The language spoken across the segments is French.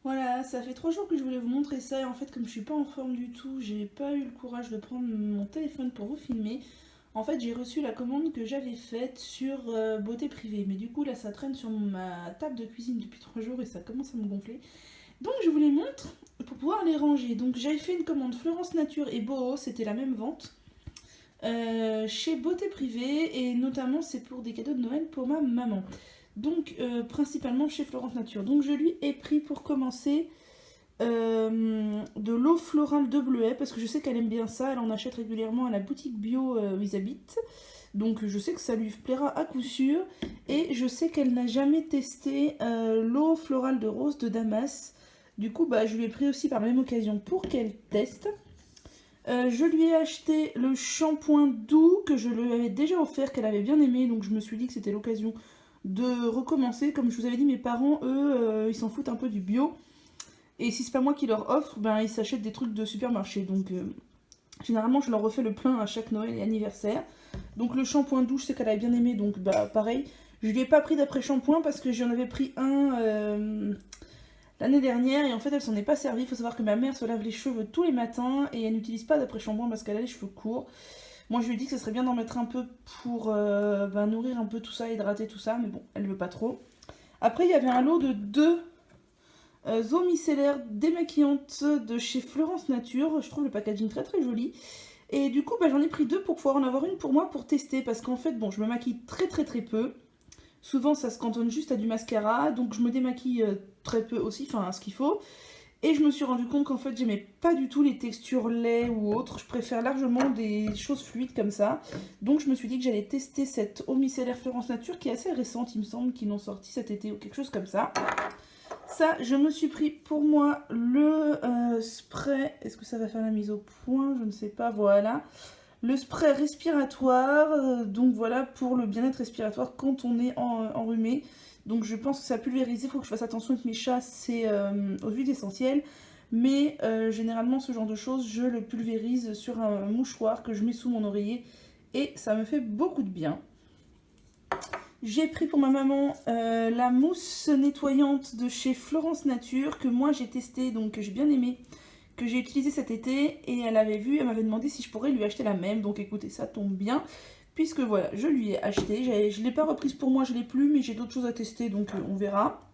Voilà, ça fait 3 jours que je voulais vous montrer ça et en fait comme je suis pas en forme du tout, j'ai pas eu le courage de prendre mon téléphone pour vous filmer. En fait j'ai reçu la commande que j'avais faite sur Beauté Privée, mais du coup là ça traîne sur ma table de cuisine depuis 3 jours et ça commence à me gonfler. Donc je vous les montre pour pouvoir les ranger. Donc j'avais fait une commande Florence Nature et Boho, c'était la même vente. Chez Beauté Privée et notamment c'est pour des cadeaux de Noël pour ma maman. Donc principalement chez Florence Nature. Donc je lui ai pris pour commencer de l'eau florale de bleuet parce que je sais qu'elle aime bien ça. Elle en achète régulièrement à la boutique bio où ils habitent. Donc je sais que ça lui plaira à coup sûr. Et je sais qu'elle n'a jamais testé l'eau florale de rose de Damas. Du coup, bah, je lui ai pris aussi par la même occasion pour qu'elle teste. Je lui ai acheté le shampoing doux que je lui avais déjà offert, qu'elle avait bien aimé. Donc je me suis dit que c'était l'occasion de recommencer. Comme je vous avais dit, mes parents, eux, ils s'en foutent un peu du bio. Et si c'est pas moi qui leur offre, ben ils s'achètent des trucs de supermarché. Donc généralement je leur refais le plein à chaque Noël et anniversaire. Donc le shampoing doux, je sais qu'elle avait bien aimé, donc bah pareil. Je lui ai pas pris d'après shampoing parce que j'en avais pris un l'année dernière et en fait elle s'en est pas servie. Il faut savoir que ma mère se lave les cheveux tous les matins et elle n'utilise pas d'après shampoing parce qu'elle a les cheveux courts. Moi je lui ai dit que ce serait bien d'en mettre un peu pour nourrir un peu tout ça, hydrater tout ça, mais bon, elle veut pas trop. Après il y avait un lot de deux eaux micellaires démaquillantes de chez Florence Nature. Je trouve le packaging très très joli. Et du coup, bah, j'en ai pris deux pour pouvoir en avoir une pour moi pour tester. Parce qu'en fait, bon, je me maquille très très très peu. Souvent, ça se cantonne juste à du mascara. Donc, je me démaquille très peu aussi, enfin, à ce qu'il faut. Et je me suis rendu compte qu'en fait, j'aimais pas du tout les textures lait ou autres. Je préfère largement des choses fluides comme ça. Donc, je me suis dit que j'allais tester cette eau micellaire Florence Nature qui est assez récente, il me semble, qu'ils l'ont sortie cet été ou quelque chose comme ça. Ça, je me suis pris pour moi le spray. Est-ce que ça va faire la mise au point? Je ne sais pas, voilà. Le spray respiratoire, donc voilà, pour le bien-être respiratoire quand on est enrhumé. Donc je pense que ça pulvérise, il faut que je fasse attention avec mes chats, c'est aux huiles essentielles. Mais généralement, ce genre de choses, je le pulvérise sur un mouchoir que je mets sous mon oreiller. Et ça me fait beaucoup de bien. J'ai pris pour ma maman la mousse nettoyante de chez Florence Nature que moi j'ai testé, donc que j'ai bien aimé, que j'ai utilisé cet été et elle avait vu, elle m'avait demandé si je pourrais lui acheter la même. Donc écoutez, ça tombe bien puisque voilà, je lui ai acheté. Je ne l'ai pas reprise pour moi, je l'ai plus, mais j'ai d'autres choses à tester donc on verra.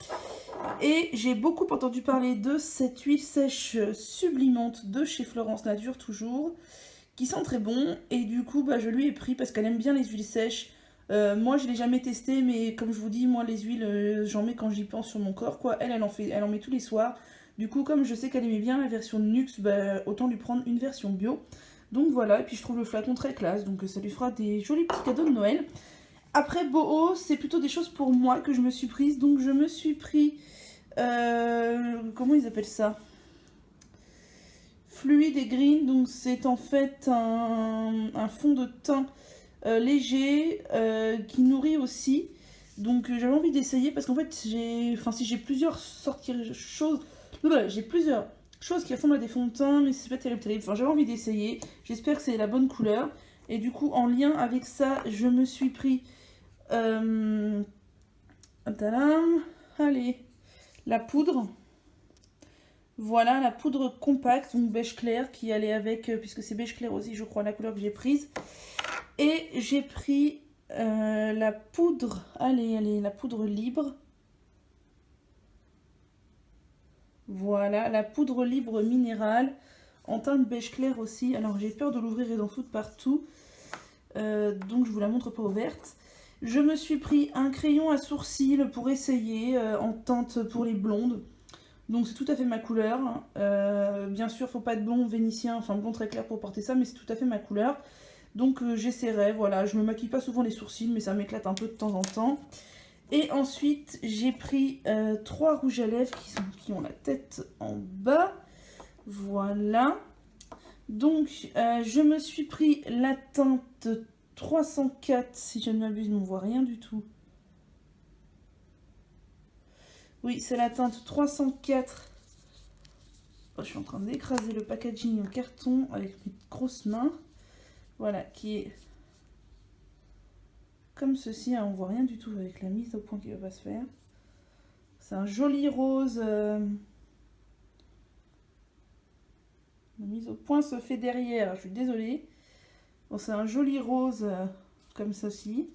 Et j'ai beaucoup entendu parler de cette huile sèche sublimante de chez Florence Nature toujours, qui sent très bon et du coup bah, je lui ai pris parce qu'elle aime bien les huiles sèches. Moi je l'ai jamais testé mais comme je vous dis moi les huiles j'en mets quand j'y pense sur mon corps quoi. Elle en met tous les soirs. Du coup comme je sais qu'elle aimait bien la version Nuxe bah, autant lui prendre une version bio. Donc voilà et puis je trouve le flacon très classe donc ça lui fera des jolis petits cadeaux de Noël. Après Boho c'est plutôt des choses pour moi que je me suis prise donc je me suis pris comment ils appellent ça, fluide et green, donc c'est en fait un fond de teint léger qui nourrit aussi. Donc j'avais envie d'essayer parce qu'en fait si j'ai plusieurs sorties choses, voilà, j'ai plusieurs choses qui ressemblent à des fonds de teint mais c'est pas terrible terrible. Enfin j'avais envie d'essayer. J'espère que c'est la bonne couleur. Et du coup en lien avec ça je me suis pris tadam, allez, la poudre. Voilà la poudre compacte, donc beige clair, qui allait avec, puisque c'est beige clair aussi, je crois, la couleur que j'ai prise. Et j'ai pris la poudre, allez, la poudre libre. Voilà, la poudre libre minérale, en teinte beige clair aussi. Alors j'ai peur de l'ouvrir et d'en foutre partout, donc je vous la montre pas ouverte. Je me suis pris un crayon à sourcils pour essayer, en teinte pour les blondes. Donc c'est tout à fait ma couleur. Bien sûr, faut pas être blond vénitien, enfin blond très clair pour porter ça, mais c'est tout à fait ma couleur. Donc j'essaierai, voilà. Je me maquille pas souvent les sourcils, mais ça m'éclate un peu de temps en temps. Et ensuite, j'ai pris 3 rouges à lèvres qui ont la tête en bas. Voilà. Donc je me suis pris la teinte 304, si je ne m'abuse, mais on voit rien du tout. Oui, c'est la teinte 304. Je suis en train d'écraser le packaging en carton avec mes grosses mains. Voilà, qui est comme ceci. Hein, on voit rien du tout avec la mise au point qui va pas se faire. C'est un joli rose. La mise au point se fait derrière, je suis désolée. Bon, c'est un joli rose comme ceci.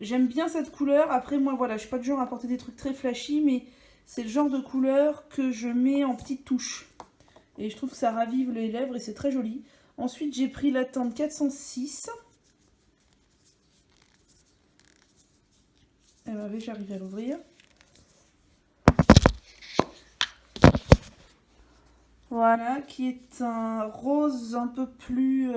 J'aime bien cette couleur. Après, moi, voilà, je suis pas du genre à porter des trucs très flashy, mais c'est le genre de couleur que je mets en petites touches. Et je trouve que ça ravive les lèvres et c'est très joli. Ensuite, j'ai pris la teinte 406. Eh ben, j'arrive à l'ouvrir. Voilà, qui est un rose un peu plus...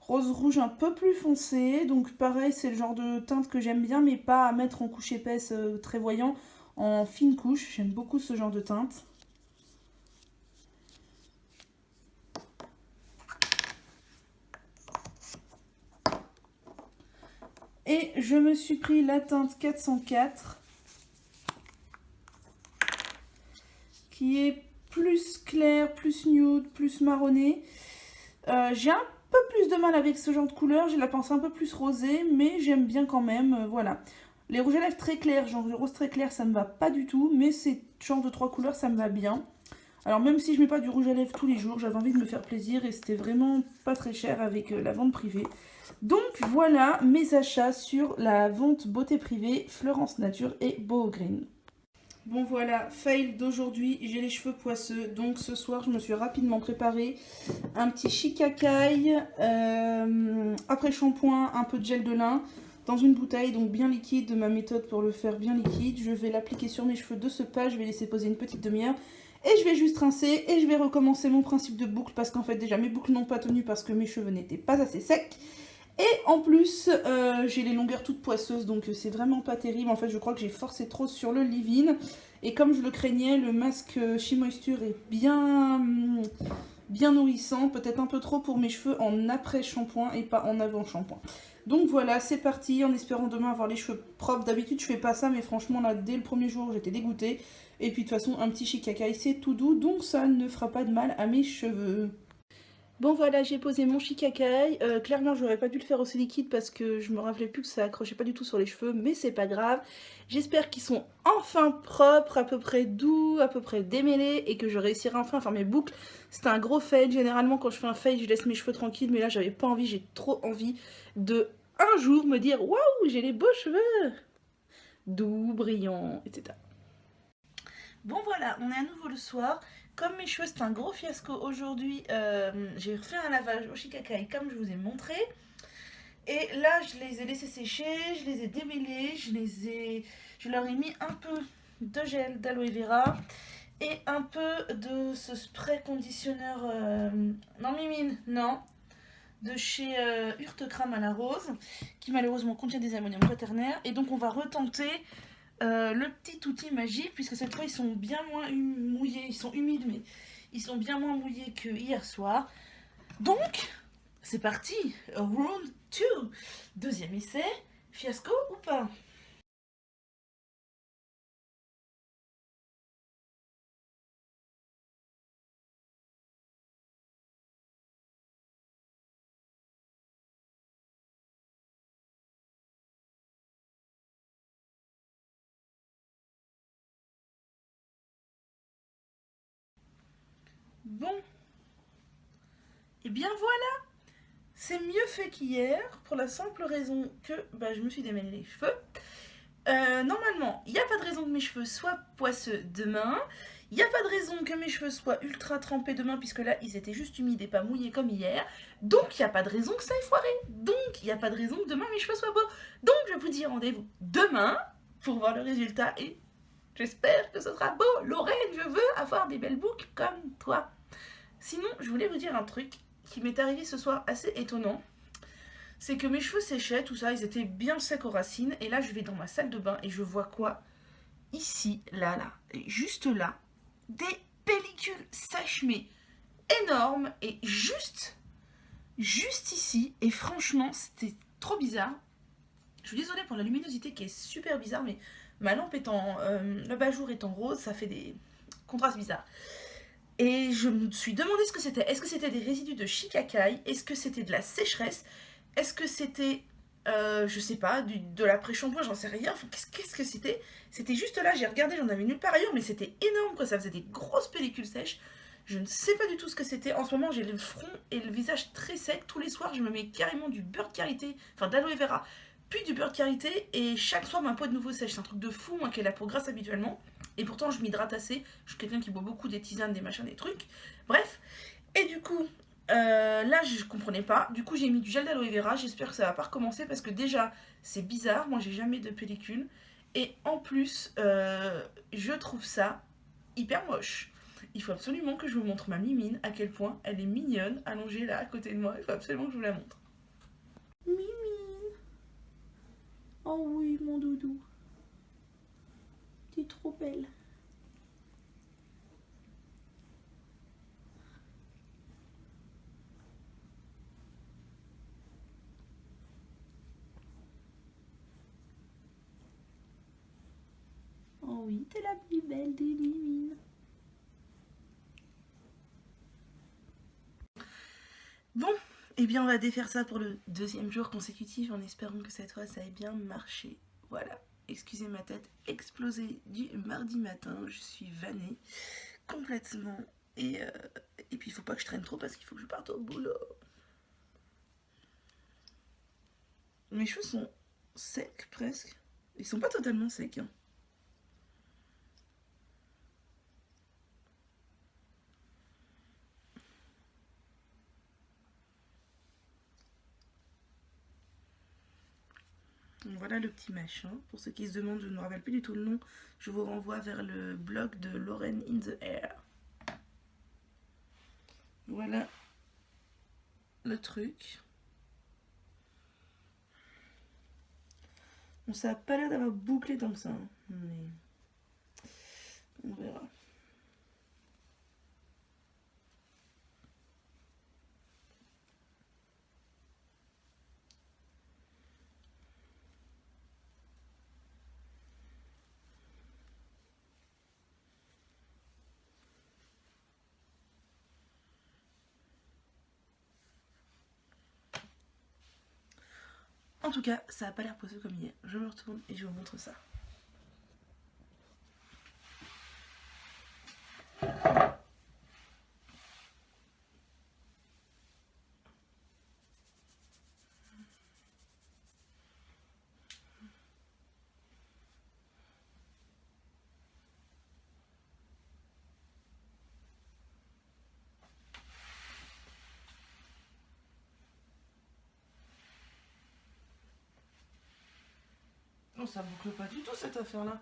rose rouge un peu plus foncé. Donc pareil, c'est le genre de teinte que j'aime bien, mais pas à mettre en couche épaisse très voyant, en fine couche. J'aime beaucoup ce genre de teinte. Et je me suis pris la teinte 404, qui est plus clair, plus nude, plus marronné. J'ai un peu plus de mal avec ce genre de couleur, j'ai la pince un peu plus rosée, mais j'aime bien quand même, voilà. Les rouges à lèvres très clairs, genre le rose très clair, ça me va pas du tout, mais ces genres de 3 couleurs, ça me va bien. Alors même si je mets pas du rouge à lèvres tous les jours, j'avais envie de me faire plaisir et c'était vraiment pas très cher avec la vente privée. Donc voilà mes achats sur la vente beauté privée Fleurance Nature et Beau Green. Bon voilà, fail d'aujourd'hui, j'ai les cheveux poisseux, donc ce soir je me suis rapidement préparé un petit shikakai, après shampoing, un peu de gel de lin, dans une bouteille, donc bien liquide, de ma méthode pour le faire bien liquide. Je vais l'appliquer sur mes cheveux de ce pas, je vais laisser poser une petite demi-heure, et je vais juste rincer, et je vais recommencer mon principe de boucle, parce qu'en fait déjà mes boucles n'ont pas tenu parce que mes cheveux n'étaient pas assez secs. Et en plus, j'ai les longueurs toutes poisseuses, donc c'est vraiment pas terrible. En fait, je crois que j'ai forcé trop sur le leave-in. Et comme je le craignais, le masque She Moisture est bien nourrissant. Peut-être un peu trop pour mes cheveux en après-shampoing et pas en avant-shampoing. Donc voilà, c'est parti, en espérant demain avoir les cheveux propres. D'habitude, je fais pas ça, mais franchement, là, dès le premier jour, j'étais dégoûtée. Et puis, de toute façon, un petit shikakai, c'est tout doux, donc ça ne fera pas de mal à mes cheveux. Bon voilà, j'ai posé mon shikakai. Clairement, j'aurais pas dû le faire aussi liquide parce que je me rappelais plus que ça accrochait pas du tout sur les cheveux, mais c'est pas grave. J'espère qu'ils sont enfin propres, à peu près doux, à peu près démêlés et que je réussirai enfin à faire mes boucles. C'était un gros fail. Généralement, quand je fais un fail, je laisse mes cheveux tranquilles, mais là, j'avais pas envie, j'ai trop envie de un jour me dire waouh, j'ai les beaux cheveux doux, brillants, etc. Bon voilà, on est à nouveau le soir. Comme mes cheveux c'est un gros fiasco aujourd'hui, j'ai refait un lavage au shikakai comme je vous ai montré. Et là je les ai laissés sécher, je les ai démêlés, je leur ai mis un peu de gel d'aloe vera et un peu de ce spray conditionneur, non Mimine, non, de chez Urtecrame à la rose, qui malheureusement contient des ammonium quaternaire. Et donc on va retenter le petit outil magique, puisque cette fois ils sont bien moins mouillés, ils sont humides mais ils sont bien moins mouillés que hier soir. Donc c'est parti, round 2, deuxième essai, fiasco ou pas? Bon, et bien voilà, c'est mieux fait qu'hier, pour la simple raison que je me suis démêlé les cheveux. Normalement, il n'y a pas de raison que mes cheveux soient poisseux demain. Il n'y a pas de raison que mes cheveux soient ultra trempés demain, puisque là, ils étaient juste humides et pas mouillés comme hier. Donc, il n'y a pas de raison que ça ait foiré. Donc, il n'y a pas de raison que demain, mes cheveux soient beaux. Donc, je vous dis rendez-vous demain pour voir le résultat et j'espère que ce sera beau. Lorraine, je veux avoir des belles boucles comme toi. Sinon, je voulais vous dire un truc qui m'est arrivé ce soir assez étonnant. C'est que mes cheveux séchaient, tout ça, ils étaient bien secs aux racines. Et là, je vais dans ma salle de bain et je vois quoi? Ici, là, juste là, des pellicules sèches, mais énormes. Et juste ici. Et franchement, c'était trop bizarre. Je suis désolée pour la luminosité qui est super bizarre, mais ma lampe étant, l'abat-jour étant rose, ça fait des contrastes bizarres. Et je me suis demandé ce que c'était. Est-ce que c'était des résidus de shikakai? Est-ce que c'était de la sécheresse? Est-ce que c'était, je sais pas, de l'après-shampoing? J'en sais rien. Enfin, qu'est-ce que c'était? C'était juste là, j'ai regardé, j'en avais nulle part ailleurs, mais c'était énorme, quoi. Ça faisait des grosses pellicules sèches. Je ne sais pas du tout ce que c'était. En ce moment, j'ai le front et le visage très sec. Tous les soirs, je me mets carrément du beurre de karité, enfin d'aloe vera, puis du beurre de karité. Et chaque soir, ma peau est de nouveau sèche. C'est un truc de fou, moi qui ai la peau grasse habituellement. Et pourtant, je m'hydrate assez. Je suis quelqu'un qui boit beaucoup des tisanes, des machins, des trucs. Bref. Et du coup, là, je comprenais pas. Du coup, j'ai mis du gel d'aloe vera. J'espère que ça va pas recommencer parce que déjà, c'est bizarre. Moi, j'ai jamais de pellicule. Et en plus, je trouve ça hyper moche. Il faut absolument que je vous montre ma Mimine, à quel point elle est mignonne, allongée là à côté de moi. Il faut absolument que je vous la montre. Mimine. Oh oui, mon doudou. Tu es trop belle. Oh oui, t'es la plus belle des Mimines. Bon, eh bien on va défaire ça pour le deuxième jour consécutif en espérant que cette fois ça ait bien marché. Voilà, excusez ma tête explosée du mardi matin, je suis vannée complètement et puis il faut pas que je traîne trop parce qu'il faut que je parte au boulot. Mes cheveux sont secs presque, ils sont pas totalement secs hein. Voilà le petit machin. Pour ceux qui se demandent, je ne me rappelle plus du tout le nom. Je vous renvoie vers le blog de Lauren in the Air. Voilà le truc. Bon, ça n'a pas l'air d'avoir bouclé tant que ça. Hein, mais on verra. En tout cas, ça n'a pas l'air posé comme hier. Je me retourne et je vous montre ça. Non, ça boucle pas du tout cette affaire-là.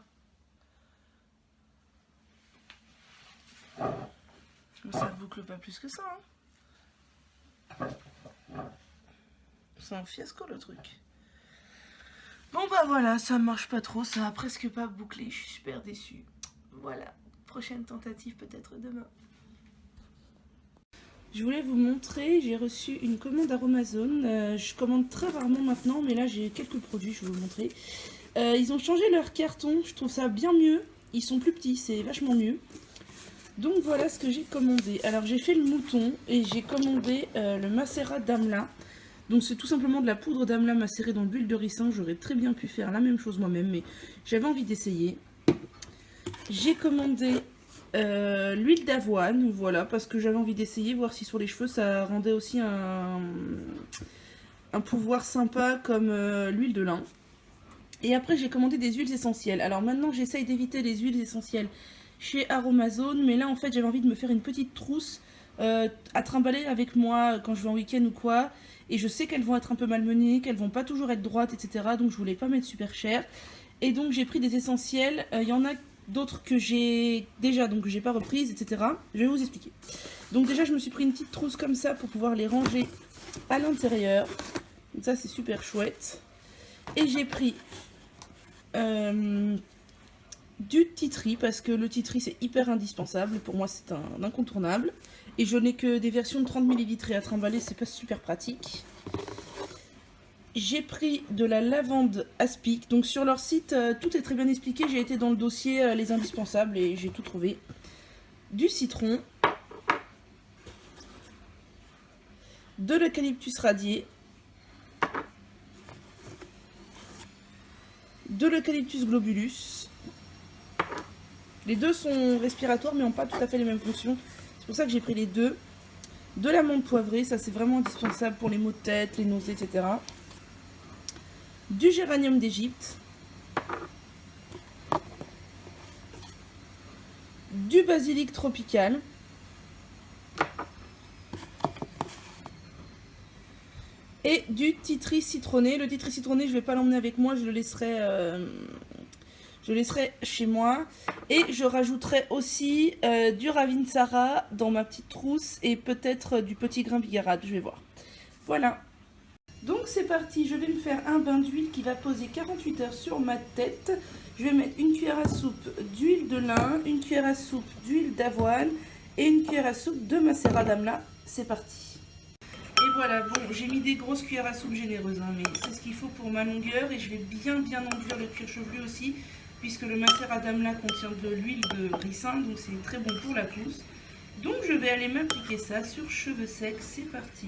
Ça boucle pas plus que ça. Hein. C'est un fiasco le truc. Bon bah voilà, ça marche pas trop, ça a presque pas bouclé, je suis super déçue. Voilà, prochaine tentative peut-être demain. Je voulais vous montrer, j'ai reçu une commande Aromazone. Je commande très rarement maintenant, mais là j'ai quelques produits, je vais vous montrer. Ils ont changé leur carton, je trouve ça bien mieux. Ils sont plus petits, c'est vachement mieux. Donc voilà ce que j'ai commandé. Alors j'ai fait le mouton et j'ai commandé le macérat d'Amla. Donc c'est tout simplement de la poudre d'Amla macérée dans de l'huile de ricin. J'aurais très bien pu faire la même chose moi-même, mais j'avais envie d'essayer. J'ai commandé l'huile d'avoine, voilà, parce que j'avais envie d'essayer, voir si sur les cheveux ça rendait aussi un pouvoir sympa comme l'huile de lin. Et après j'ai commandé des huiles essentielles. Alors maintenant j'essaye d'éviter les huiles essentielles chez Aromazone, mais là en fait j'avais envie de me faire une petite trousse à trimballer avec moi quand je vais en week-end ou quoi. Et je sais qu'elles vont être un peu malmenées, qu'elles vont pas toujours être droites, etc. Donc je voulais pas mettre super cher. Et donc j'ai pris des essentiels. Il y en a d'autres que j'ai déjà, donc que j'ai pas reprises, etc. Je vais vous expliquer. Donc déjà je me suis pris une petite trousse comme ça pour pouvoir les ranger à l'intérieur. Donc ça c'est super chouette. Et j'ai pris du tea tree parce que le tea tree c'est hyper indispensable. Pour moi c'est un incontournable. Et je n'ai que des versions de 30 ml et à trimballer, c'est pas super pratique. J'ai pris de la lavande aspic. Donc sur leur site, tout est très bien expliqué. J'ai été dans le dossier les indispensables et j'ai tout trouvé. Du citron. De l'eucalyptus radié. De l'eucalyptus globulus. Les deux sont respiratoires mais n'ont pas tout à fait les mêmes fonctions. C'est C'est pour ça que j'ai pris les deux. De l'amande poivrée, ça c'est vraiment indispensable pour les maux de tête, les nausées, etc. Du géranium d'Égypte. Du basilic tropical. Et du titri citronné. Le titri citronné, je ne vais pas l'emmener avec moi, je le laisserai chez moi. Et je rajouterai aussi du Ravinsara dans ma petite trousse et peut-être du petit grain bigarade, je vais voir. Voilà. Donc c'est parti, je vais me faire un bain d'huile qui va poser 48 heures sur ma tête. Je vais mettre une cuillère à soupe d'huile de lin, une cuillère à soupe d'huile d'avoine et une cuillère à soupe de macérat d'amla. C'est parti. Et voilà, bon, j'ai mis des grosses cuillères à soupe généreuses, hein, mais c'est ce qu'il faut pour ma longueur. Et je vais bien enduire le cuir chevelu aussi, puisque le macérat d'amla contient de l'huile de ricin, donc c'est très bon pour la pousse. Donc je vais aller m'appliquer ça sur cheveux secs, c'est parti.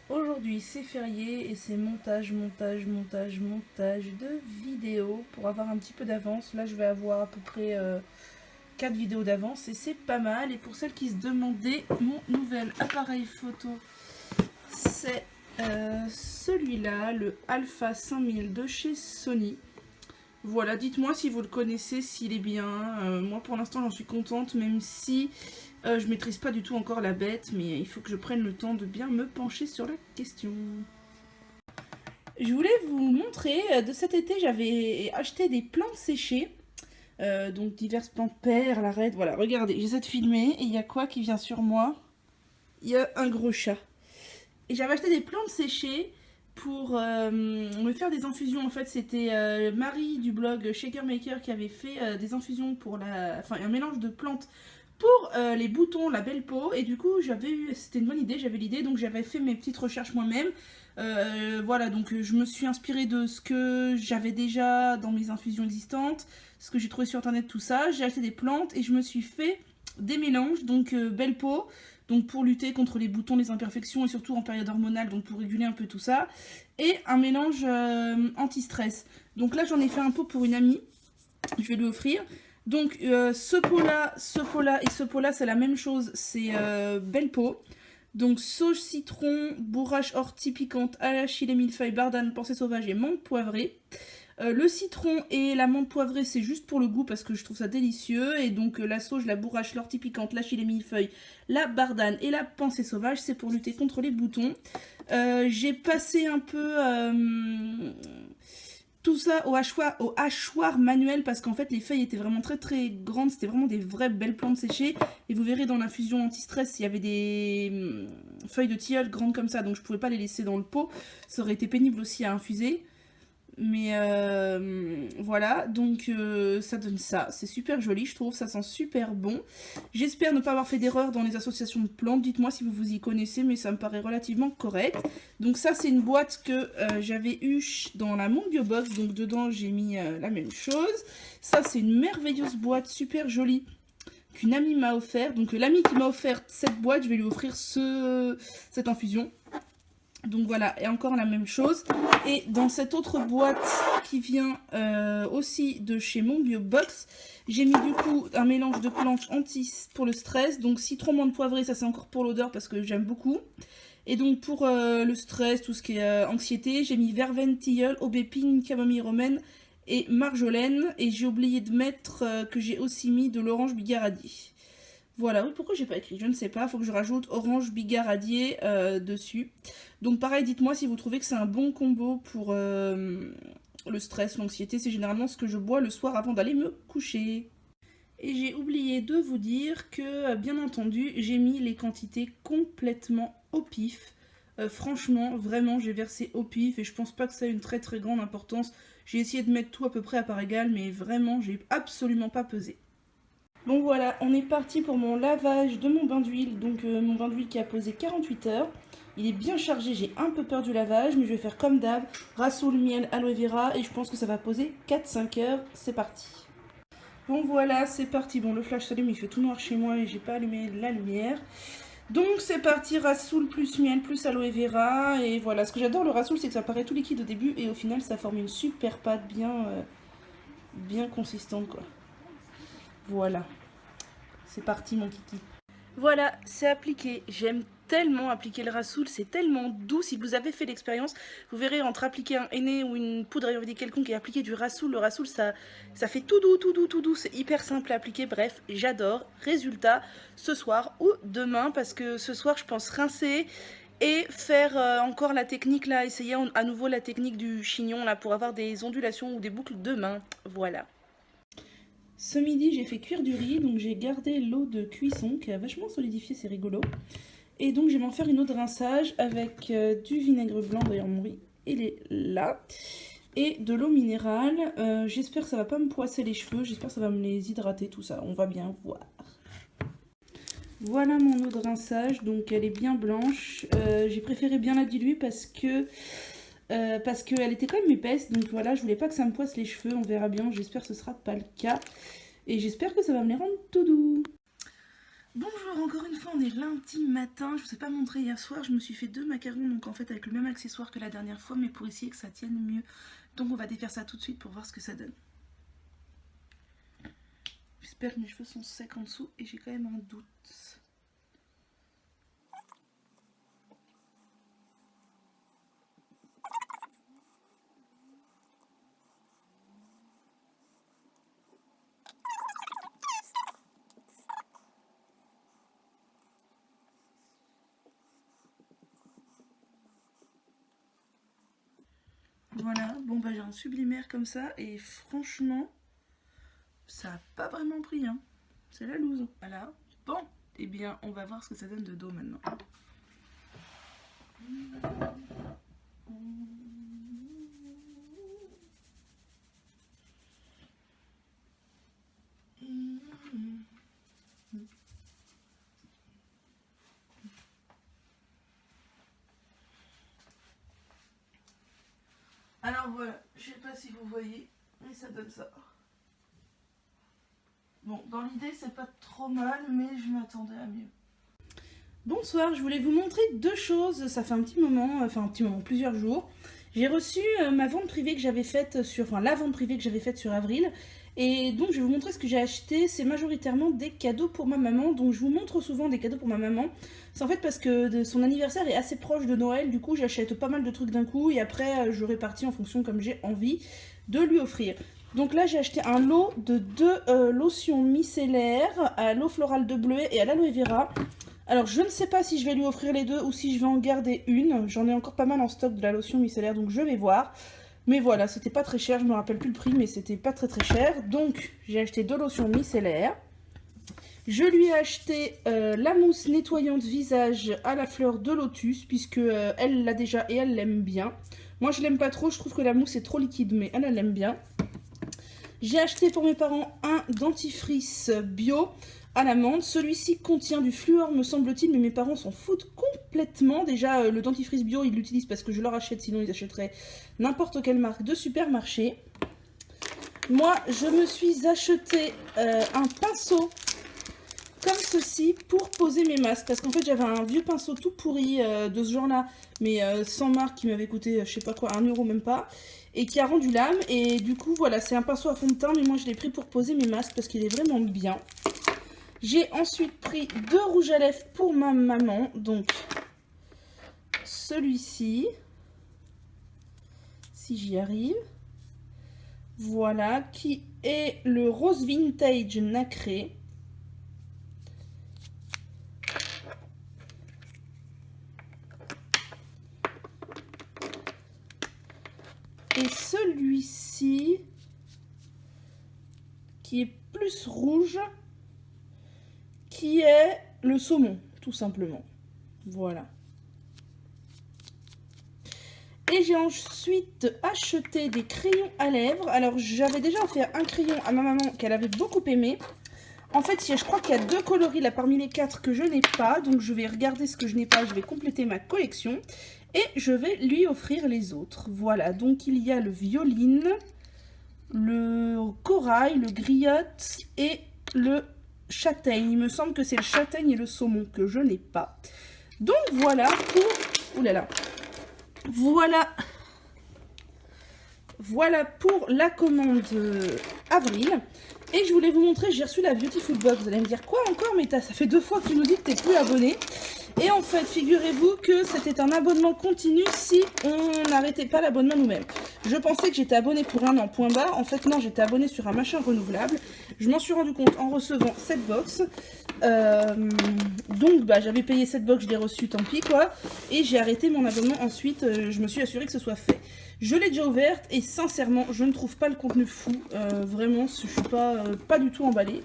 Aujourd'hui c'est férié et c'est montage de vidéos pour avoir un petit peu d'avance. Là je vais avoir à peu près 4 vidéos d'avance et c'est pas mal. Et pour celles qui se demandaient, mon nouvel appareil photo c'est celui-là, le Alpha 5000 de chez Sony. Voilà, dites-moi si vous le connaissez, s'il est bien. Moi pour l'instant j'en suis contente, même si je maîtrise pas du tout encore la bête, mais il faut que je prenne le temps de bien me pencher sur la question. Je voulais vous montrer, de cet été j'avais acheté des plantes séchées. Donc diverses plantes, perles, arrête, voilà, regardez, j'essaie de filmer et il y a quoi qui vient sur moi? Il y a un gros chat. Et j'avais acheté des plantes séchées pour me faire des infusions. En fait c'était Marie du blog Shaker Maker qui avait fait des infusions pour un mélange de plantes pour les boutons, la belle peau. Et du coup c'était une bonne idée, j'avais l'idée, donc j'avais fait mes petites recherches moi-même. Voilà, donc je me suis inspirée de ce que j'avais déjà dans mes infusions existantes, ce que j'ai trouvé sur internet, tout ça. J'ai acheté des plantes et je me suis fait des mélanges, donc belle peau, donc pour lutter contre les boutons, les imperfections et surtout en période hormonale, donc pour réguler un peu tout ça, et un mélange anti-stress. Donc là j'en ai fait un pot pour une amie, je vais lui offrir. Donc ce pot-là et ce pot-là c'est la même chose, c'est belle peau. Donc sauge citron, bourrache ortie piquante, à la chili millefeuille, bardane, pensée sauvage et menthe poivrée. Le citron et la menthe poivrée c'est juste pour le goût parce que je trouve ça délicieux. Et donc la sauge, la bourrache, l'ortie piquante, la chili millefeuille, la bardane et la pensée sauvage c'est pour lutter contre les boutons. J'ai passé un peu tout ça au hachoir manuel parce qu'en fait les feuilles étaient vraiment très grandes, c'était vraiment des vraies belles plantes séchées. Et vous verrez dans l'infusion anti-stress il y avait des feuilles de tilleul grandes comme ça, donc je pouvais pas les laisser dans le pot, ça aurait été pénible aussi à infuser. Mais voilà, donc ça donne ça, c'est super joli, je trouve, ça sent super bon. J'espère ne pas avoir fait d'erreur dans les associations de plantes, dites-moi si vous vous y connaissez, mais ça me paraît relativement correct. Donc ça c'est une boîte que j'avais eue dans la Monbio Box, donc dedans j'ai mis la même chose. Ça c'est une merveilleuse boîte super jolie qu'une amie m'a offert. Donc l'amie qui m'a offert cette boîte, je vais lui offrir cette infusion. Donc voilà, et encore la même chose. Et dans cette autre boîte qui vient aussi de chez Monbio Box, j'ai mis du coup un mélange de plantes pour le stress. Donc citron, menthe poivrée, ça c'est encore pour l'odeur parce que j'aime beaucoup. Et donc pour le stress, tout ce qui est anxiété, j'ai mis verveine, tilleul, aubépine, camomille romaine et marjolaine. Et j'ai oublié de mettre que j'ai aussi mis de l'orange bigaradier. Voilà, pourquoi j'ai pas écrit, je ne sais pas, il faut que je rajoute orange bigaradier dessus. Donc pareil, dites-moi si vous trouvez que c'est un bon combo pour le stress, l'anxiété, c'est généralement ce que je bois le soir avant d'aller me coucher. Et j'ai oublié de vous dire que, bien entendu, j'ai mis les quantités complètement au pif. Franchement, vraiment, j'ai versé au pif et je pense pas que ça ait une très grande importance. J'ai essayé de mettre tout à peu près à part égale, mais vraiment, j'ai absolument pas pesé. Bon voilà, on est parti pour mon lavage de mon bain d'huile. Donc mon bain d'huile qui a posé 48 heures. Il est bien chargé, j'ai un peu peur du lavage, mais je vais faire comme d'hab. Rassoul, miel, aloe vera et je pense que ça va poser 4-5 heures. C'est parti. Bon voilà, c'est parti. Bon, le flash s'allume, il fait tout noir chez moi et j'ai pas allumé la lumière. Donc c'est parti, rassoul plus miel plus aloe vera. Et voilà, ce que j'adore le rassoul, c'est que ça paraît tout liquide au début et au final ça forme une super pâte bien consistante quoi. Voilà. c'est parti mon kiki. Voilà, c'est appliqué. J'aime tellement appliquer le Rassoul, c'est tellement doux. Si vous avez fait l'expérience, vous verrez entre appliquer un henné ou une poudre ayurvédique quelconque et appliquer du Rassoul, le Rassoul ça fait tout doux, tout doux, tout doux. C'est hyper simple à appliquer. Bref, j'adore. Résultat, ce soir ou demain, parce que ce soir je pense rincer et faire encore la technique là, essayer à nouveau la technique du chignon là pour avoir des ondulations ou des boucles demain. Voilà. Ce midi, j'ai fait cuire du riz, donc j'ai gardé l'eau de cuisson qui a vachement solidifié, c'est rigolo. Et donc, je vais m'en faire une eau de rinçage avec du vinaigre blanc, d'ailleurs mon riz, il est là. Et de l'eau minérale. J'espère que ça va pas me poisser les cheveux, j'espère que ça va me les hydrater, tout ça, on va bien voir. Voilà mon eau de rinçage, donc elle est bien blanche. J'ai préféré bien la diluer parce qu'elle était quand même épaisse, donc voilà, je voulais pas que ça me poisse les cheveux, on verra bien, j'espère que ce sera pas le cas. Et j'espère que ça va me les rendre tout doux. Bonjour, encore une fois, on est lundi matin, je vous ai pas montré hier soir, je me suis fait 2 macarons, donc en fait avec le même accessoire que la dernière fois, mais pour essayer que ça tienne mieux. Donc on va défaire ça tout de suite pour voir ce que ça donne. J'espère que mes cheveux sont secs en dessous et j'ai quand même un doute. Voilà, bon bah j'ai un sublimaire comme ça et franchement, ça a pas vraiment pris, hein. C'est la loose. Voilà, bon, et bien on va voir ce que ça donne de dos maintenant. Alors voilà, je sais pas si vous voyez, mais ça donne ça. Bon, dans l'idée c'est pas trop mal, mais je m'attendais à mieux. Bonsoir, je voulais vous montrer 2 choses, ça fait un petit moment, plusieurs jours. J'ai reçu ma vente privée que j'avais faite la vente privée que j'avais faite sur Avril. Et donc je vais vous montrer ce que j'ai acheté, c'est majoritairement des cadeaux pour ma maman, donc je vous montre souvent des cadeaux pour ma maman. C'est en fait parce que son anniversaire est assez proche de Noël, du coup j'achète pas mal de trucs d'un coup et après je répartis en fonction comme j'ai envie de lui offrir. Donc là j'ai acheté un lot de 2 lotions micellaires à l'eau florale de bleuet et à l'aloe vera. Alors je ne sais pas si je vais lui offrir les 2 ou si je vais en garder une, j'en ai encore pas mal en stock de la lotion micellaire donc je vais voir. Mais voilà, c'était pas très cher, je me rappelle plus le prix, mais c'était pas très cher. Donc, j'ai acheté 2 lotions micellaires. Je lui ai acheté la mousse nettoyante visage à la fleur de lotus, puisque elle l'a déjà et elle l'aime bien. Moi, je l'aime pas trop, je trouve que la mousse est trop liquide, mais elle l'aime bien. J'ai acheté pour mes parents un dentifrice bio à l'amande. Celui-ci contient du fluor, me semble-t-il, mais mes parents s'en foutent complètement. Déjà, le dentifrice bio, ils l'utilisent parce que je leur achète, sinon ils achèteraient n'importe quelle marque de supermarché. Moi, je me suis acheté un pinceau comme ceci pour poser mes masques. Parce qu'en fait, j'avais un vieux pinceau tout pourri de ce genre-là, mais sans marque, qui m'avait coûté, je sais pas quoi, 1 euro même pas. Et qui a rendu l'âme. Et du coup, voilà, c'est un pinceau à fond de teint, mais moi, je l'ai pris pour poser mes masques parce qu'il est vraiment bien. J'ai ensuite pris 2 rouges à lèvres pour ma maman. Donc, celui-ci, si j'y arrive. Voilà, qui est le Rose Vintage Nacré. Et celui-ci, qui est plus rouge, qui est le saumon, tout simplement. Voilà. Et j'ai ensuite acheté des crayons à lèvres. Alors, j'avais déjà offert un crayon à ma maman qu'elle avait beaucoup aimé. En fait, je crois qu'il y a 2 coloris là parmi les 4 que je n'ai pas. Donc, je vais regarder ce que je n'ai pas. Je vais compléter ma collection. Et je vais lui offrir les autres. Voilà, donc il y a le violine, le corail, le griotte et le châtaigne. Il me semble que c'est le châtaigne et le saumon que je n'ai pas. Donc, voilà pour... Ouh là là. Voilà pour la commande Avril. Et je voulais vous montrer, j'ai reçu la Beautiful Box. Vous allez me dire quoi encore, mais ça fait 2 fois que tu nous dis que tu n'es plus abonné. Et en fait, figurez-vous que c'était un abonnement continu si on n'arrêtait pas l'abonnement nous-mêmes. Je pensais que j'étais abonnée pour 1 an, point barre. En fait, non, j'étais abonnée sur un machin renouvelable. Je m'en suis rendu compte en recevant cette box. Donc, bah, j'avais payé cette box, je l'ai reçue, tant pis, quoi. Et j'ai arrêté mon abonnement ensuite. Je me suis assurée que ce soit fait. Je l'ai déjà ouverte et sincèrement, je ne trouve pas le contenu fou. Vraiment, je suis pas du tout emballée.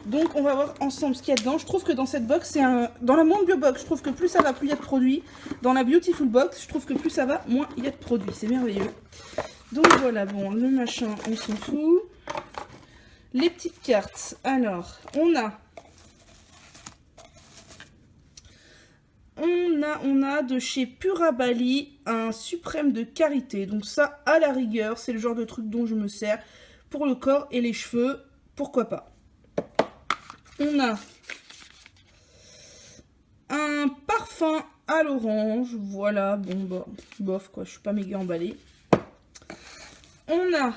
Donc, on va voir ensemble ce qu'il y a dedans. Je trouve que dans cette box, c'est un... Dans la Monde Bio Box, je trouve que plus ça va, plus il y a de produits. Dans la Beautiful Box, je trouve que plus ça va, moins il y a de produits. C'est merveilleux. Donc voilà, bon, le machin, on s'en fout. Les petites cartes. Alors, on a de chez Purabali un suprême de karité. Donc ça, à la rigueur, c'est le genre de truc dont je me sers pour le corps et les cheveux. Pourquoi pas. On a un parfum à l'orange. Voilà, bon, bah, bof, quoi. Je suis pas méga emballée. On a...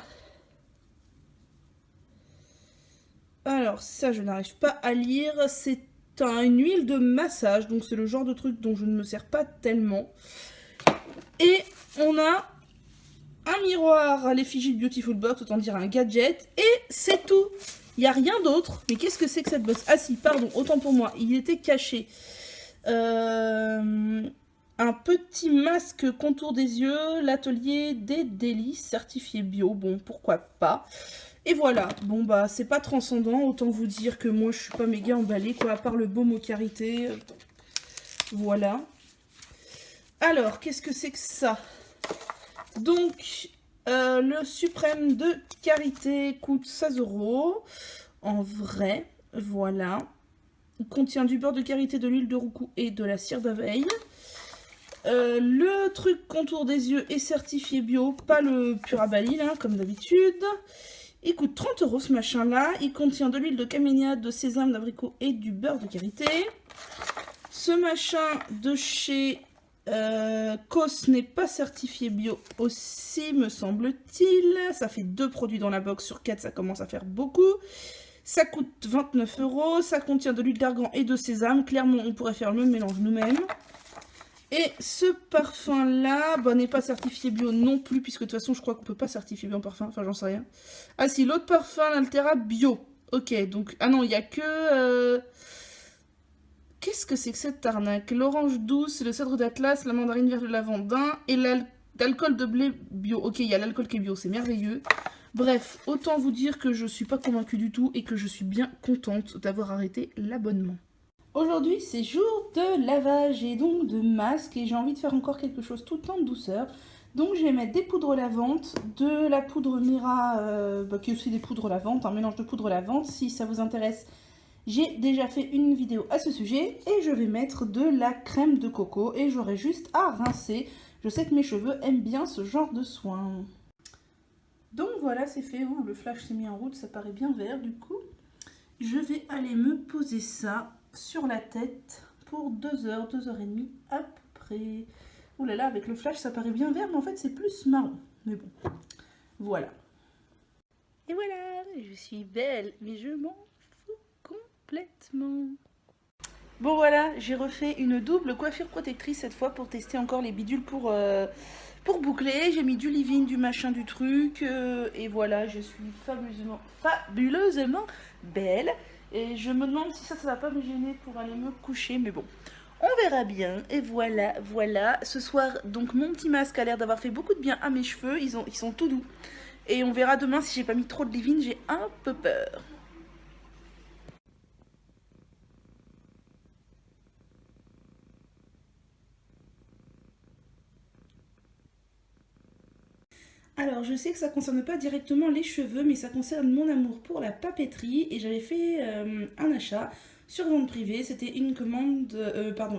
Alors, ça, je n'arrive pas à lire. C'est une huile de massage, donc c'est le genre de truc dont je ne me sers pas tellement. Et on a un miroir à l'effigie de Beautiful Box, autant dire un gadget, et c'est tout. Il n'y a rien d'autre. Mais qu'est-ce que c'est que cette box? Ah si, pardon, autant pour moi, il était caché. Un petit masque contour des yeux, l'atelier des délices, certifié bio, bon, pourquoi pas. Et voilà, bon bah c'est pas transcendant, autant vous dire que moi je suis pas méga emballée quoi, à part le baume aux karités. Voilà. Alors, qu'est-ce que c'est que ça? Donc, le suprême de karité coûte 16 € en vrai, voilà. Il contient du beurre de karité, de l'huile de roucou et de la cire d'abeille. Le truc contour des yeux est certifié bio, pas le Purabali là, comme d'habitude. Il coûte 30 € ce machin là. Il contient de l'huile de camélia, de sésame, d'abricot et du beurre de karité. Ce machin de chez Cos n'est pas certifié bio aussi, me semble-t-il. Ça fait 2 produits dans la box sur 4, ça commence à faire beaucoup. Ça coûte 29 €. Ça contient de l'huile d'argan et de sésame. Clairement, on pourrait faire le mélange nous-mêmes. Et ce parfum-là, bah, n'est pas certifié bio non plus, puisque de toute façon, je crois qu'on peut pas certifier bio en parfum. Enfin, j'en sais rien. Ah si, l'autre parfum, l'Altera bio. Ok, donc... Ah non, il n'y a que... Qu'est-ce que c'est que cette arnaque? L'orange douce, le cèdre d'Atlas, la mandarine verte de lavandin et l'alcool de blé bio. Ok, il y a l'alcool qui est bio, c'est merveilleux. Bref, autant vous dire que je suis pas convaincue du tout et que je suis bien contente d'avoir arrêté l'abonnement. Aujourd'hui, c'est jour de lavage et donc de masque et j'ai envie de faire encore quelque chose tout en douceur. Donc je vais mettre des poudres lavantes, de la poudre Mira, qui est aussi des poudres lavantes, un mélange de poudre lavante. Si ça vous intéresse, j'ai déjà fait une vidéo à ce sujet. Et je vais mettre de la crème de coco et j'aurai juste à rincer. Je sais que mes cheveux aiment bien ce genre de soin. Donc voilà, c'est fait. Oh, le flash s'est mis en route, ça paraît bien vert du coup. Je vais aller me poser ça sur la tête pour 2 heures, 2 heures et demie à peu près. Ouh là là, avec le flash ça paraît bien vert, mais en fait c'est plus marron. Mais bon, voilà. Et voilà, je suis belle, mais je m'en fous complètement. Bon voilà, j'ai refait une double coiffure protectrice cette fois pour tester encore les bidules pour boucler. J'ai mis du leave-in, du machin, du truc. Et voilà, je suis fabuleusement belle. Et je me demande si ça va pas me gêner pour aller me coucher. Mais bon, on verra bien. Et voilà, voilà. Ce soir, donc mon petit masque a l'air d'avoir fait beaucoup de bien à mes cheveux. Ils sont tout doux. Et on verra demain si j'ai pas mis trop de leave-in. J'ai un peu peur. Alors, je sais que ça ne concerne pas directement les cheveux, mais ça concerne mon amour pour la papeterie. Et j'avais fait un achat sur vente privée. C'était une commande,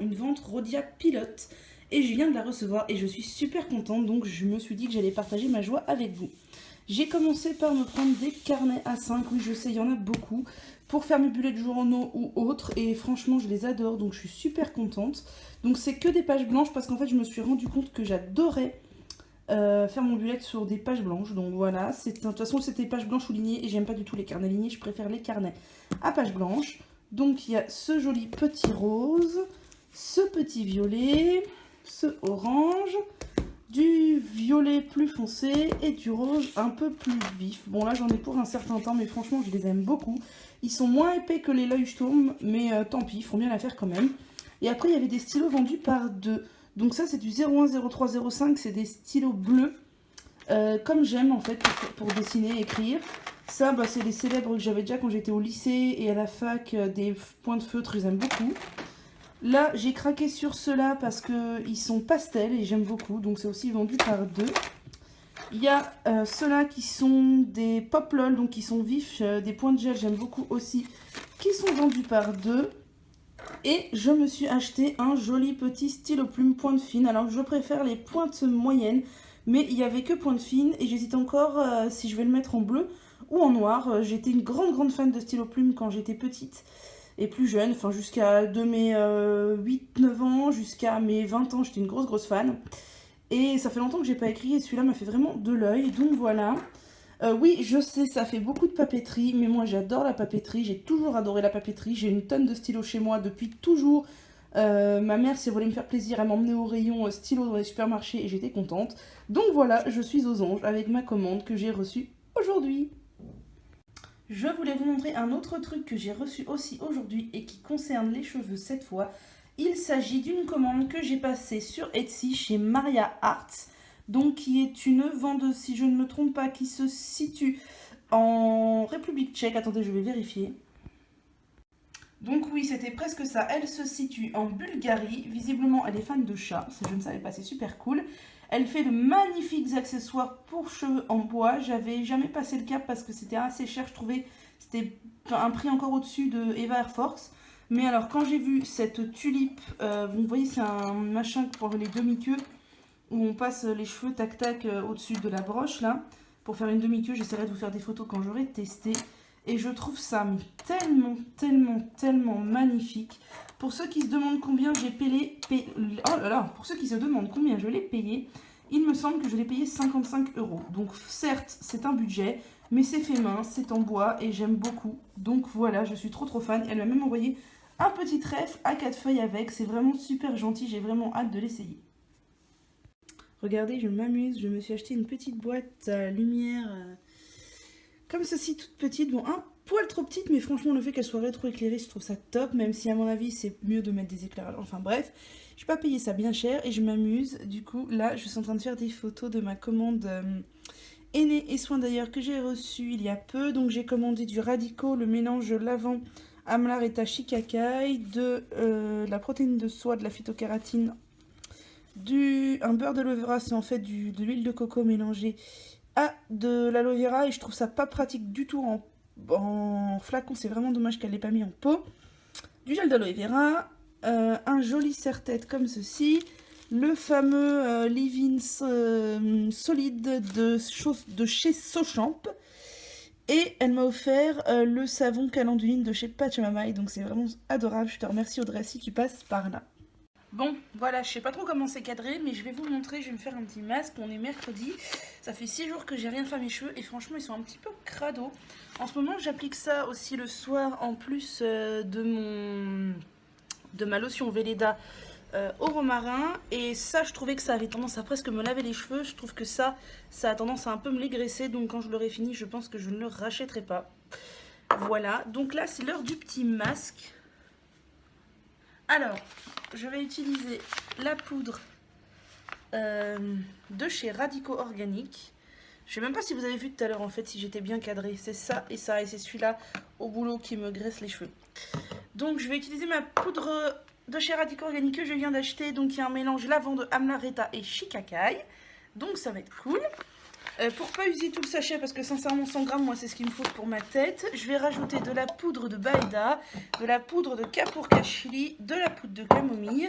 une vente Rhodia Pilote. Et je viens de la recevoir et je suis super contente. Donc, je me suis dit que j'allais partager ma joie avec vous. J'ai commencé par me prendre des carnets A5. Oui, je sais, il y en a beaucoup. Pour faire mes bullets de journaux ou autres. Et franchement, je les adore. Donc, je suis super contente. Donc, c'est que des pages blanches parce qu'en fait, je me suis rendu compte que j'adorais faire mon bullet sur des pages blanches. Donc voilà, de toute façon c'était pages blanches ou lignées et j'aime pas du tout les carnets lignés, je préfère les carnets à pages blanches. Donc il y a ce joli petit rose, ce petit violet, ce orange, du violet plus foncé et du rose un peu plus vif. Bon là j'en ai pour un certain temps mais franchement je les aime beaucoup. Ils sont moins épais que les Leuchtturm mais tant pis, il faut bien la faire quand même. Et après il y avait des stylos vendus par deux. Donc ça c'est du 01, 03, 05, c'est des stylos bleus. Comme j'aime en fait pour dessiner et écrire. Ça bah, c'est les célèbres que j'avais déjà quand j'étais au lycée et à la fac, des points de feutre, je les aime beaucoup. Là, j'ai craqué sur ceux-là parce qu'ils sont pastels et j'aime beaucoup. Donc, c'est aussi vendu par deux. Il y a ceux-là qui sont des pop lol, donc qui sont vifs, des points de gel, j'aime beaucoup aussi, qui sont vendus par deux. Et je me suis acheté un joli petit stylo plume pointe fine. Alors, je préfère les pointes moyennes, mais il n'y avait que pointe fine. Et j'hésite encore si je vais le mettre en bleu ou en noir. J'étais une grande fan de stylo plume quand j'étais petite. Et plus jeune, enfin jusqu'à de mes 8-9 ans jusqu'à mes 20 ans, j'étais une grosse fan. Et ça fait longtemps que j'ai pas écrit et celui-là m'a fait vraiment de l'œil, donc voilà. Oui, je sais, ça fait beaucoup de papeterie, mais moi j'adore la papeterie, j'ai toujours adoré la papeterie, j'ai une tonne de stylos chez moi depuis toujours. Ma mère, si elle voulait me faire plaisir, elle m'emmenait au rayon stylos dans les supermarchés et j'étais contente. Donc voilà, je suis aux anges avec ma commande que j'ai reçue aujourd'hui. Je voulais vous montrer un autre truc que j'ai reçu aussi aujourd'hui et qui concerne les cheveux cette fois. Il s'agit d'une commande que j'ai passée sur Etsy chez Maria Arts, donc qui est une vendeuse, si je ne me trompe pas, qui se situe en République tchèque. Attendez, je vais vérifier. Donc oui, c'était presque ça. Elle se situe en Bulgarie. Visiblement, elle est fan de chats. Ça, je ne savais pas, c'est super cool. Elle fait de magnifiques accessoires pour cheveux en bois. J'avais jamais passé le cap parce que c'était assez cher. Je trouvais c'était un prix encore au-dessus de Eva Air Force. Mais alors, quand j'ai vu cette tulipe, vous voyez, c'est un machin pour les demi-queues où on passe les cheveux tac-tac au-dessus de la broche là. Pour faire une demi-queue, j'essaierai de vous faire des photos quand j'aurai testé. Et je trouve ça mais tellement magnifique. Pour ceux qui se demandent combien j'ai payé, oh là là, pour ceux qui se demandent combien je l'ai payé, il me semble que je l'ai payé 55 €. Donc certes, c'est un budget, mais c'est fait main, c'est en bois et j'aime beaucoup. Donc voilà, je suis trop fan. Elle m'a même envoyé un petit trèfle à 4 feuilles avec. C'est vraiment super gentil, j'ai vraiment hâte de l'essayer. Regardez, je m'amuse, je me suis acheté une petite boîte à lumière comme ceci, toute petite. Bon, un poil trop petite, mais franchement, le fait qu'elle soit rétro-éclairée, je trouve ça top, même si à mon avis, c'est mieux de mettre des éclairages. Enfin bref, je n'ai pas payé ça bien cher et je m'amuse. Du coup, là, je suis en train de faire des photos de ma commande Aîné et Soin d'ailleurs que j'ai reçue il y a peu. Donc j'ai commandé du Radico, le mélange lavant, Amlar et Shikakai, de la protéine de soie, de la phytokératine, un beurre d'aloe vera, c'est en fait de l'huile de coco mélangée à de l'aloe vera et je trouve ça pas pratique du tout en flacon, c'est vraiment dommage qu'elle l'ait pas mis en pot. Du gel d'aloe vera, un joli serre-tête comme ceci, le fameux leave-in solide de chez Sochamp et elle m'a offert le savon calenduline de chez Pachamamai, donc c'est vraiment adorable. Je te remercie Audrey si tu passes par là. Bon, voilà, je sais pas trop comment c'est cadré, mais je vais vous montrer, je vais me faire un petit masque. On est mercredi, ça fait 6 jours que j'ai rien fait à mes cheveux et franchement ils sont un petit peu crado. En ce moment j'applique ça aussi le soir en plus de ma lotion Velleda au romarin. Et ça je trouvais que ça avait tendance à presque me laver les cheveux. Je trouve que ça a tendance à un peu me les graisser, donc quand je l'aurai fini je pense que je ne le rachèterai pas. Voilà, donc là c'est l'heure du petit masque. Alors, je vais utiliser la poudre de chez Radico Organique. Je sais même pas si vous avez vu tout à l'heure en fait si j'étais bien cadrée. C'est ça et c'est celui-là au boulot qui me graisse les cheveux. Donc je vais utiliser ma poudre de chez Radico Organique que je viens d'acheter. Donc il y a un mélange lavande, Amlaretta et Shikakai. Donc ça va être cool. Pour pas user tout le sachet, parce que sincèrement 100 grammes, moi c'est ce qu'il me faut pour ma tête, je vais rajouter de la poudre de Baeda, de la poudre de Kapur Kashli, de la poudre de camomille,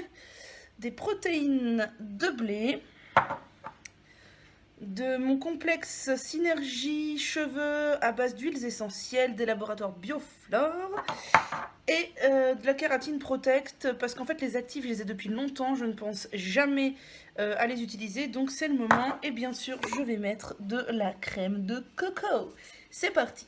des protéines de blé, de mon complexe Synergie Cheveux à base d'huiles essentielles des laboratoires Bioflore et de la kératine Protect parce qu'en fait les actifs je les ai depuis longtemps, je ne pense jamais à les utiliser, donc c'est le moment. Et bien sûr je vais mettre de la crème de coco. C'est parti.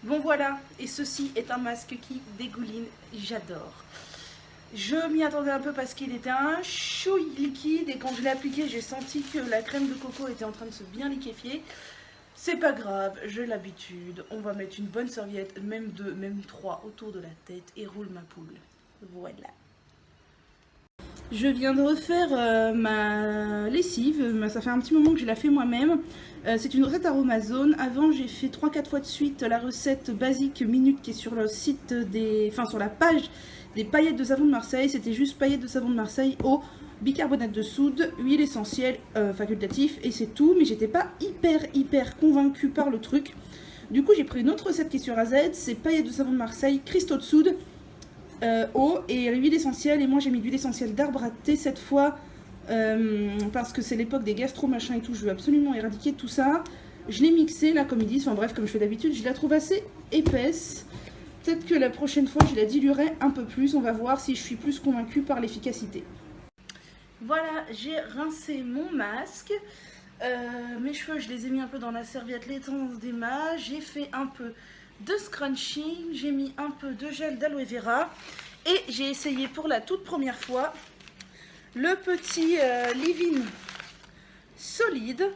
Bon voilà, et ceci est un masque qui dégouline, j'adore. Je m'y attendais un peu parce qu'il était un chouille liquide et quand je l'ai appliqué, j'ai senti que la crème de coco était en train de se bien liquéfier. C'est pas grave, j'ai l'habitude. On va mettre une bonne serviette, même deux, même trois autour de la tête et roule ma poule. Voilà. Je viens de refaire ma lessive, ça fait un petit moment que je la fais moi-même. C'est une recette Aromazone. Avant j'ai fait 3-4 fois de suite la recette basique minute qui est sur le site sur la page des paillettes de savon de Marseille. C'était juste paillettes de savon de Marseille, eau, bicarbonate de soude, huile essentielle, facultatif et c'est tout. Mais j'étais pas hyper convaincue par le truc. Du coup j'ai pris une autre recette qui est sur AZ, c'est paillettes de savon de Marseille, cristaux de soude, eau et l'huile essentielle. Et moi j'ai mis de l'huile essentielle d'arbre à thé cette fois parce que c'est l'époque des gastro machin et tout, je veux absolument éradiquer tout ça. Je l'ai mixé là comme ils disent, enfin bref comme je fais d'habitude, je la trouve assez épaisse. Peut-être que la prochaine fois je la diluerai un peu plus, on va voir si je suis plus convaincue par l'efficacité. Voilà, j'ai rincé mon masque. Mes cheveux je les ai mis un peu dans la serviette l'étance d'Emma, j'ai fait un peu de scrunching, j'ai mis un peu de gel d'aloe vera et j'ai essayé pour la toute première fois le petit leave-in solide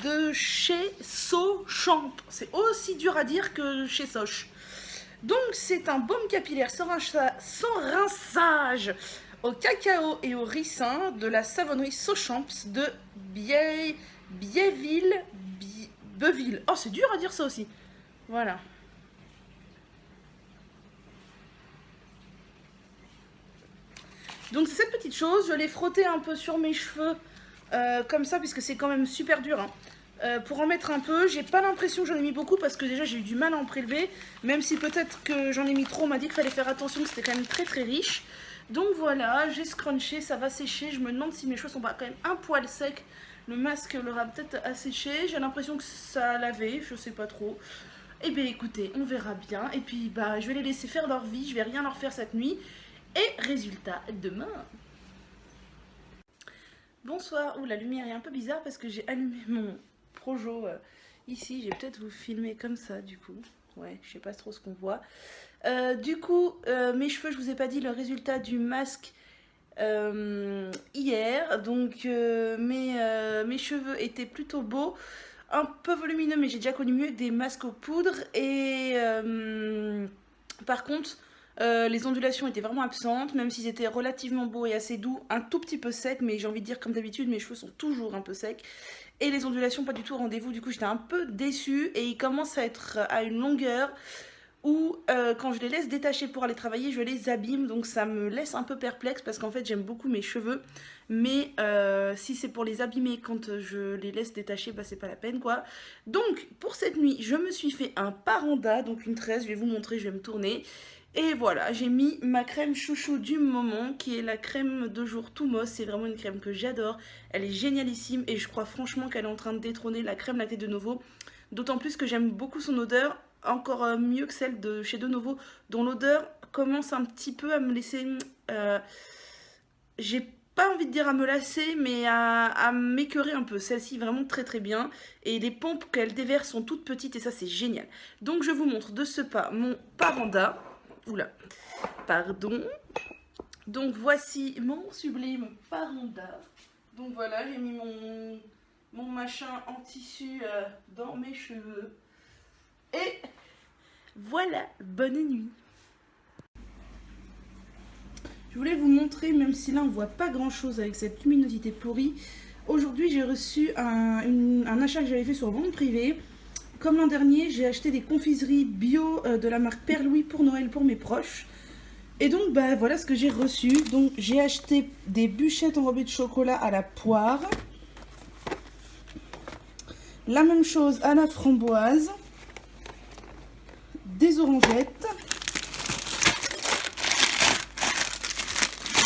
de chez Sochamp. C'est aussi dur à dire que chez Soch. Donc c'est un baume capillaire sans rinçage au cacao et au ricin de la savonnerie Sochamps de Beuville. Oh c'est dur à dire ça aussi. Voilà. Donc c'est cette petite chose, je l'ai frotté un peu sur mes cheveux comme ça puisque c'est quand même super dur. Pour en mettre un peu, j'ai pas l'impression que j'en ai mis beaucoup parce que déjà j'ai eu du mal à en prélever. Même si peut-être que j'en ai mis trop, on m'a dit qu'il fallait faire attention, que c'était quand même très riche. Donc voilà, j'ai scrunché, ça va sécher. Je me demande si mes cheveux sont pas quand même un poil secs. Le masque l'aura peut-être asséché. J'ai l'impression que ça a lavé, je sais pas trop. Eh bien écoutez, on verra bien. Et puis bah je vais les laisser faire leur vie, je vais rien leur faire cette nuit. Et résultat, demain. Bonsoir. Ouh, la lumière est un peu bizarre parce que j'ai allumé mon projo ici. Je vais peut-être vous filmer comme ça du coup. Ouais, je sais pas trop ce qu'on voit. Du coup, mes cheveux, je vous ai pas dit le résultat du masque hier. Donc mes cheveux étaient plutôt beaux. Un peu volumineux, mais j'ai déjà connu mieux que des masques aux poudres. Et par contre, les ondulations étaient vraiment absentes, même s'ils étaient relativement beaux et assez doux, un tout petit peu secs, mais j'ai envie de dire comme d'habitude, mes cheveux sont toujours un peu secs. Et les ondulations pas du tout au rendez-vous, du coup j'étais un peu déçue et ils commencent à être à une longueur où quand je les laisse détacher pour aller travailler, je les abîme, donc ça me laisse un peu perplexe parce qu'en fait j'aime beaucoup mes cheveux, mais si c'est pour les abîmer quand je les laisse détacher, bah c'est pas la peine quoi. Donc pour cette nuit, je me suis fait un paranda, donc une tresse, je vais vous montrer, je vais me tourner. Et voilà, j'ai mis ma crème chouchou du moment, qui est la crème de jour Toumos. C'est vraiment une crème que j'adore. Elle est génialissime et je crois franchement qu'elle est en train de détrôner la crème latée de Novo. D'autant plus que j'aime beaucoup son odeur, encore mieux que celle de chez De Novo, dont l'odeur commence un petit peu à me laisser... j'ai pas envie de dire à me lasser, mais à m'écœurer un peu. Celle-ci vraiment très bien. Et les pompes qu'elle déverse sont toutes petites et ça c'est génial. Donc je vous montre de ce pas mon paranda. Oula, pardon. Donc voici mon sublime paranda. Donc voilà, j'ai mis mon machin en tissu dans mes cheveux. Et voilà, bonne nuit. voulais vous montrer, même si là on voit pas grand chose avec cette luminosité pourrie. Aujourd'hui j'ai reçu un achat que j'avais fait sur vente privée. Comme l'an dernier, j'ai acheté des confiseries bio de la marque Père Louis pour Noël pour mes proches. Et donc bah voilà ce que j'ai reçu. Donc j'ai acheté des bûchettes enrobées de chocolat à la poire. La même chose à la framboise. Des orangettes.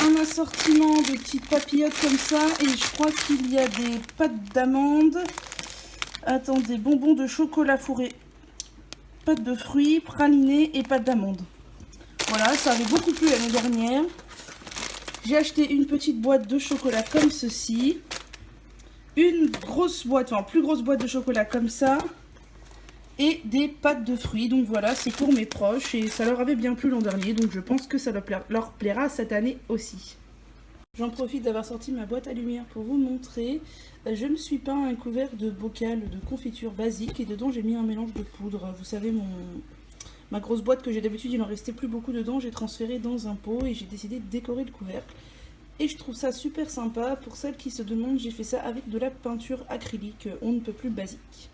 Un assortiment de petites papillotes comme ça. Et je crois qu'il y a des pâtes d'amandes. Attendez, bonbons de chocolat fourré. Pâtes de fruits, pralinés et pâtes d'amandes. Voilà, ça avait beaucoup plu l'année dernière. J'ai acheté une petite boîte de chocolat comme ceci. Une grosse boîte, enfin plus grosse boîte de chocolat comme ça. Et des pâtes de fruits. Donc voilà, c'est pour mes proches. Et ça leur avait bien plu l'an dernier. Donc je pense que ça leur plaira cette année aussi. J'en profite d'avoir sorti ma boîte à lumière pour vous montrer. Je me suis peint un couvert de bocal de confiture basique. Et dedans j'ai mis un mélange de poudre. Vous savez, ma grosse boîte que j'ai d'habitude, il n'en restait plus beaucoup dedans, j'ai transféré dans un pot et j'ai décidé de décorer le couvercle. Et je trouve ça super sympa. Pour celles qui se demandent, j'ai fait ça avec de la peinture acrylique, on ne peut plus basique.